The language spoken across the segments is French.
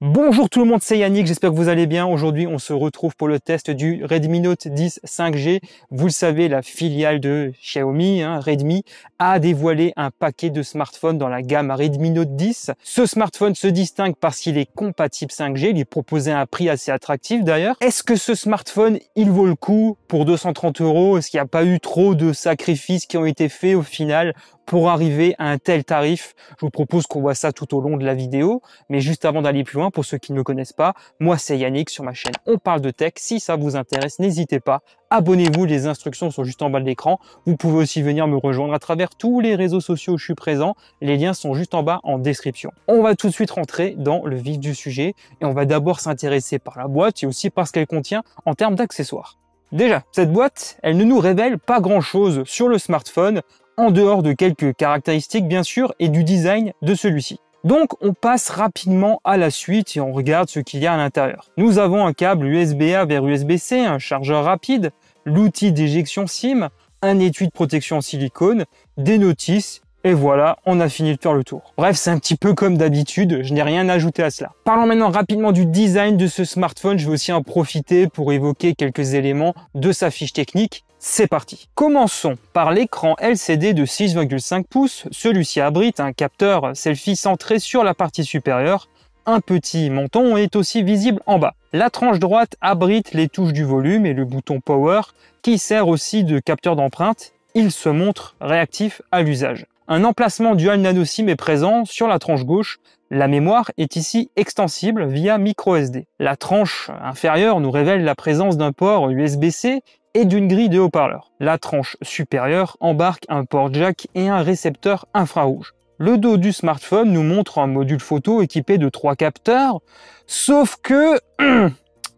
Bonjour tout le monde, c'est Yannick, j'espère que vous allez bien. Aujourd'hui, on se retrouve pour le test du Redmi Note 10 5G. Vous le savez, la filiale de Xiaomi, Redmi, a dévoilé un paquet de smartphones dans la gamme Redmi Note 10. Ce smartphone se distingue parce qu'il est compatible 5G, il est proposé à un prix assez attractif d'ailleurs. Est-ce que ce smartphone, il vaut le coup pour 230 €? Est-ce qu'il n'y a pas eu trop de sacrifices qui ont été faits au final pour arriver à un tel tarif? Je vous propose qu'on voit ça tout au long de la vidéo, mais juste avant d'aller plus loin, pour ceux qui ne me connaissent pas, moi c'est Yannick sur ma chaîne On Parle de Tech. Si ça vous intéresse, n'hésitez pas, abonnez-vous, les instructions sont juste en bas de l'écran. Vous pouvez aussi venir me rejoindre à travers tous les réseaux sociaux où je suis présent, les liens sont juste en bas en description. On va tout de suite rentrer dans le vif du sujet et on va d'abord s'intéresser par la boîte et aussi par ce qu'elle contient en termes d'accessoires. Déjà, cette boîte, elle ne nous révèle pas grand-chose sur le smartphone, en dehors de quelques caractéristiques bien sûr et du design de celui-ci. Donc on passe rapidement à la suite et on regarde ce qu'il y a à l'intérieur. Nous avons un câble USB-A vers USB-C, un chargeur rapide, l'outil d'éjection SIM, un étui de protection en silicone, des notices, et voilà, on a fini de faire le tour. Bref, c'est un petit peu comme d'habitude, je n'ai rien à ajouter à cela. Parlons maintenant rapidement du design de ce smartphone, je vais aussi en profiter pour évoquer quelques éléments de sa fiche technique. C'est parti. Commençons par l'écran LCD de 6,5 pouces. Celui-ci abrite un capteur selfie centré sur la partie supérieure. Un petit menton est aussi visible en bas. La tranche droite abrite les touches du volume et le bouton Power qui sert aussi de capteur d'empreinte. Il se montre réactif à l'usage. Un emplacement dual nano SIM est présent sur la tranche gauche. La mémoire est ici extensible via micro SD. La tranche inférieure nous révèle la présence d'un port USB-C et d'une grille de haut-parleurs. La tranche supérieure embarque un port jack et un récepteur infrarouge. Le dos du smartphone nous montre un module photo équipé de 3 capteurs, sauf que je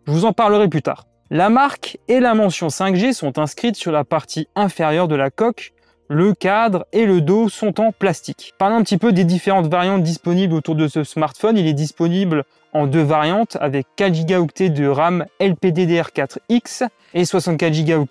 vous en parlerai plus tard. La marque et la mention 5G sont inscrites sur la partie inférieure de la coque. Le cadre et le dos sont en plastique. Parlons un petit peu des différentes variantes disponibles autour de ce smartphone. Il est disponible en 2 variantes avec 4 Go de RAM LPDDR4X et 64 Go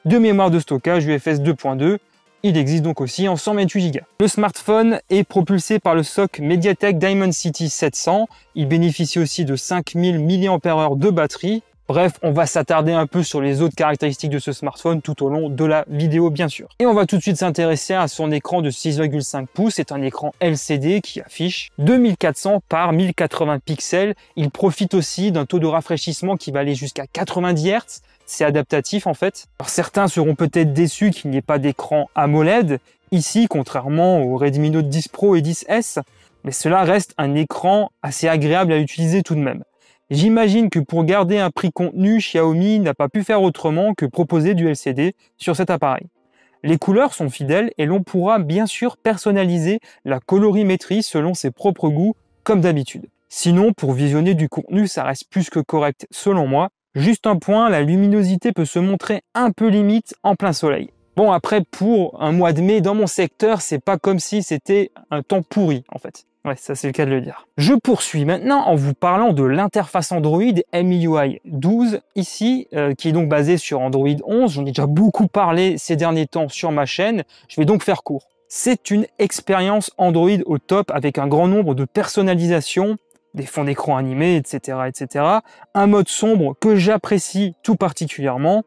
de mémoire de stockage UFS 2.2. Il existe donc aussi en 128 Go. Le smartphone est propulsé par le SoC MediaTek Dimensity 700. Il bénéficie aussi de 5000 mAh de batterie. Bref, on va s'attarder un peu sur les autres caractéristiques de ce smartphone tout au long de la vidéo bien sûr. Et on va tout de suite s'intéresser à son écran de 6,5 pouces. C'est un écran LCD qui affiche 2400 par 1080 pixels. Il profite aussi d'un taux de rafraîchissement qui va aller jusqu'à 90 Hz. C'est adaptatif en fait. Alors certains seront peut-être déçus qu'il n'y ait pas d'écran AMOLED ici, contrairement au Redmi Note 10 Pro et 10S, mais cela reste un écran assez agréable à utiliser tout de même. J'imagine que pour garder un prix contenu, Xiaomi n'a pas pu faire autrement que proposer du LCD sur cet appareil. Les couleurs sont fidèles et l'on pourra bien sûr personnaliser la colorimétrie selon ses propres goûts comme d'habitude. Sinon, pour visionner du contenu, ça reste plus que correct selon moi. Juste un point, la luminosité peut se montrer un peu limite en plein soleil. Bon, après, pour un mois de mai, dans mon secteur, c'est pas comme si c'était un temps pourri, en fait. Ouais, ça c'est le cas de le dire. Je poursuis maintenant en vous parlant de l'interface Android MIUI 12, ici, qui est donc basée sur Android 11. J'en ai déjà beaucoup parlé ces derniers temps sur ma chaîne. Je vais donc faire court. C'est une expérience Android au top avec un grand nombre de personnalisations, des fonds d'écran animés, etc., etc. Un mode sombre que j'apprécie tout particulièrement.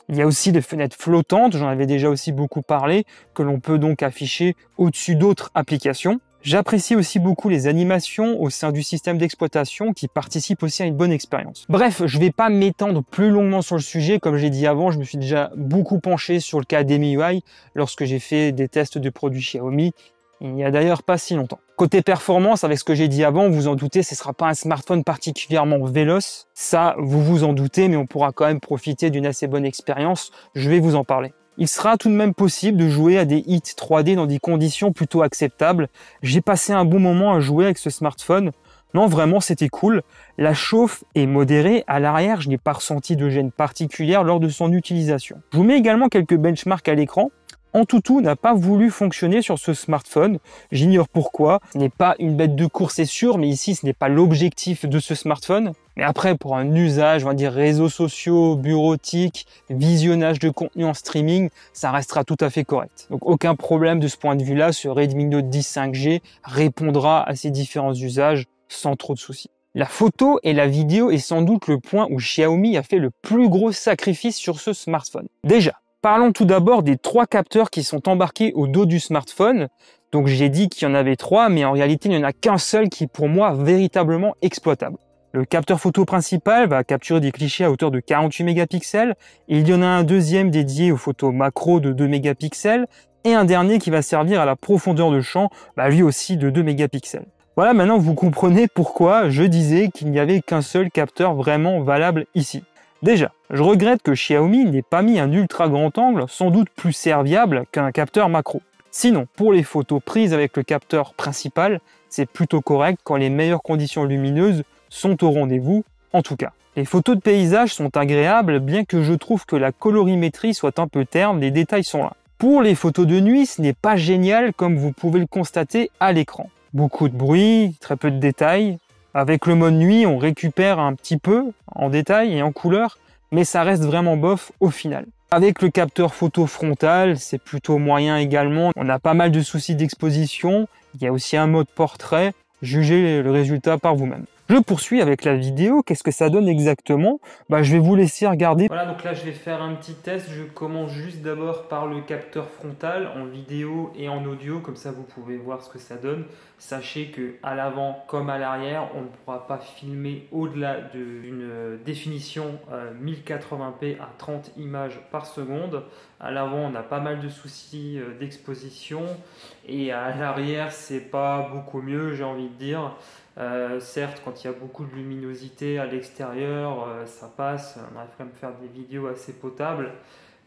Il y a aussi des fenêtres flottantes, j'en avais déjà aussi beaucoup parlé, que l'on peut donc afficher au-dessus d'autres applications. J'apprécie aussi beaucoup les animations au sein du système d'exploitation qui participent aussi à une bonne expérience. Bref, je ne vais pas m'étendre plus longuement sur le sujet. Comme j'ai dit avant, je me suis déjà beaucoup penché sur le cas d'MIUI lorsque j'ai fait des tests de produits Xiaomi. Il n'y a d'ailleurs pas si longtemps. Côté performance, avec ce que j'ai dit avant, vous en doutez, ce ne sera pas un smartphone particulièrement véloce. Ça, vous vous en doutez, mais on pourra quand même profiter d'une assez bonne expérience. Je vais vous en parler. Il sera tout de même possible de jouer à des hits 3D dans des conditions plutôt acceptables. J'ai passé un bon moment à jouer avec ce smartphone. Non, vraiment, c'était cool. La chauffe est modérée. À l'arrière, je n'ai pas ressenti de gêne particulière lors de son utilisation. Je vous mets également quelques benchmarks à l'écran. Antutu n'a pas voulu fonctionner sur ce smartphone. J'ignore pourquoi. Ce n'est pas une bête de course, c'est sûr, mais ici, ce n'est pas l'objectif de ce smartphone. Mais après, pour un usage, on va dire réseaux sociaux, bureautique, visionnage de contenu en streaming, ça restera tout à fait correct. Donc aucun problème de ce point de vue-là. Ce Redmi Note 10 5G répondra à ces différents usages sans trop de soucis. La photo et la vidéo est sans doute le point où Xiaomi a fait le plus gros sacrifice sur ce smartphone. Déjà, parlons tout d'abord des 3 capteurs qui sont embarqués au dos du smartphone. Donc j'ai dit qu'il y en avait 3, mais en réalité il n'y en a qu'un seul qui est pour moi véritablement exploitable. Le capteur photo principal va capturer des clichés à hauteur de 48 mégapixels, et il y en a un deuxième dédié aux photos macro de 2 mégapixels, et un dernier qui va servir à la profondeur de champ, lui aussi de 2 mégapixels. Voilà, maintenant vous comprenez pourquoi je disais qu'il n'y avait qu'un seul capteur vraiment valable ici. Déjà, je regrette que Xiaomi n'ait pas mis un ultra grand angle, sans doute plus serviable qu'un capteur macro. Sinon, pour les photos prises avec le capteur principal, c'est plutôt correct quand les meilleures conditions lumineuses sont au rendez-vous, en tout cas. Les photos de paysage sont agréables, bien que je trouve que la colorimétrie soit un peu terne, les détails sont là. Pour les photos de nuit, ce n'est pas génial comme vous pouvez le constater à l'écran. Beaucoup de bruit, très peu de détails. Avec le mode nuit, on récupère un petit peu en détail et en couleur, mais ça reste vraiment bof au final. Avec le capteur photo frontal, c'est plutôt moyen également. On a pas mal de soucis d'exposition. Il y a aussi un mode portrait. Jugez le résultat par vous-même. Je poursuis avec la vidéo. Qu'est-ce que ça donne exactement? Je vais vous laisser regarder. Voilà, donc là je vais faire un petit test. Je commence juste d'abord par le capteur frontal en vidéo et en audio. Comme ça vous pouvez voir ce que ça donne. Sachez que à l'avant comme à l'arrière, on ne pourra pas filmer au-delà d'une définition 1080p à 30 images par seconde. À l'avant, on a pas mal de soucis d'exposition et à l'arrière, c'est pas beaucoup mieux, j'ai envie de dire. Certes, quand il y a beaucoup de luminosité à l'extérieur, ça passe, on arrive quand même à faire des vidéos assez potables,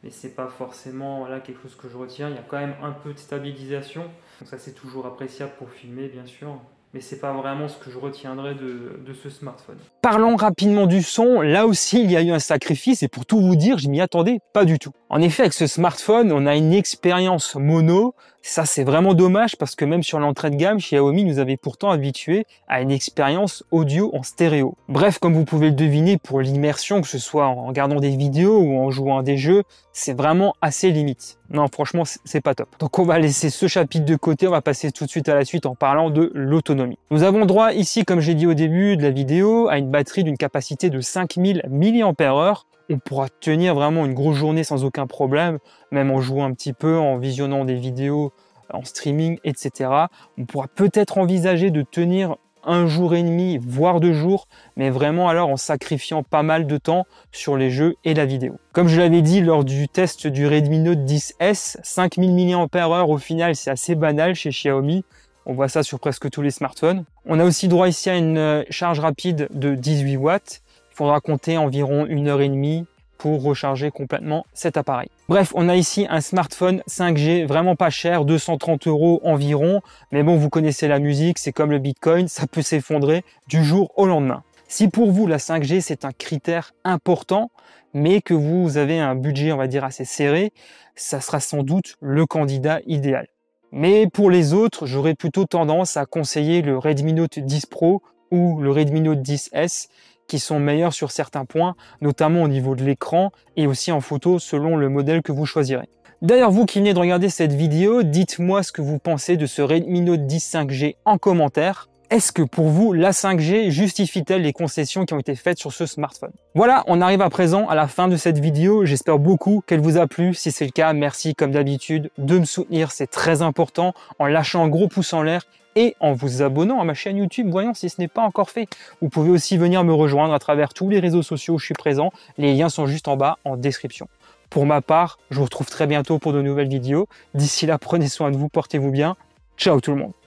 mais c'est pas forcément quelque chose que je retiens. Il y a quand même un peu de stabilisation, donc ça c'est toujours appréciable pour filmer bien sûr, mais c'est pas vraiment ce que je retiendrai de ce smartphone. Parlons rapidement du son. Là aussi il y a eu un sacrifice et pour tout vous dire, je m'y attendais pas du tout. En effet, avec ce smartphone, on a une expérience mono. Ça, c'est vraiment dommage parce que même sur l'entrée de gamme, Xiaomi nous avait pourtant habitués à une expérience audio en stéréo. Bref, comme vous pouvez le deviner, pour l'immersion, que ce soit en regardant des vidéos ou en jouant à des jeux, c'est vraiment assez limite. Non, franchement, c'est pas top. Donc on va laisser ce chapitre de côté, on va passer tout de suite à la suite en parlant de l'autonomie. Nous avons droit ici, comme j'ai dit au début de la vidéo, à une batterie d'une capacité de 5000 mAh. On pourra tenir vraiment une grosse journée sans aucun problème, même en jouant un petit peu, en visionnant des vidéos en streaming, etc. On pourra peut-être envisager de tenir 1 jour et demi, voire 2 jours, mais vraiment alors en sacrifiant pas mal de temps sur les jeux et la vidéo. Comme je l'avais dit lors du test du Redmi Note 10S, 5000 mAh au final c'est assez banal chez Xiaomi. On voit ça sur presque tous les smartphones. On a aussi droit ici à une charge rapide de 18 watts. Il faudra compter environ 1h30 pour recharger complètement cet appareil. Bref, on a ici un smartphone 5G vraiment pas cher, 230 € environ. Mais bon, vous connaissez la musique, c'est comme le Bitcoin, ça peut s'effondrer du jour au lendemain. Si pour vous, la 5G, c'est un critère important, mais que vous avez un budget, on va dire, assez serré, ça sera sans doute le candidat idéal. Mais pour les autres, j'aurais plutôt tendance à conseiller le Redmi Note 10 Pro ou le Redmi Note 10S, qui sont meilleurs sur certains points, notamment au niveau de l'écran et aussi en photo selon le modèle que vous choisirez. D'ailleurs, vous qui venez de regarder cette vidéo, dites-moi ce que vous pensez de ce Redmi Note 10 5G en commentaire. Est-ce que pour vous, la 5G justifie-t-elle les concessions qui ont été faites sur ce smartphone? Voilà, on arrive à présent à la fin de cette vidéo. J'espère beaucoup qu'elle vous a plu. Si c'est le cas, merci comme d'habitude de me soutenir. C'est très important en lâchant un gros pouce en l'air et en vous abonnant à ma chaîne YouTube, voyons si ce n'est pas encore fait. Vous pouvez aussi venir me rejoindre à travers tous les réseaux sociaux où je suis présent. Les liens sont juste en bas en description. Pour ma part, je vous retrouve très bientôt pour de nouvelles vidéos. D'ici là, prenez soin de vous, portez-vous bien. Ciao tout le monde.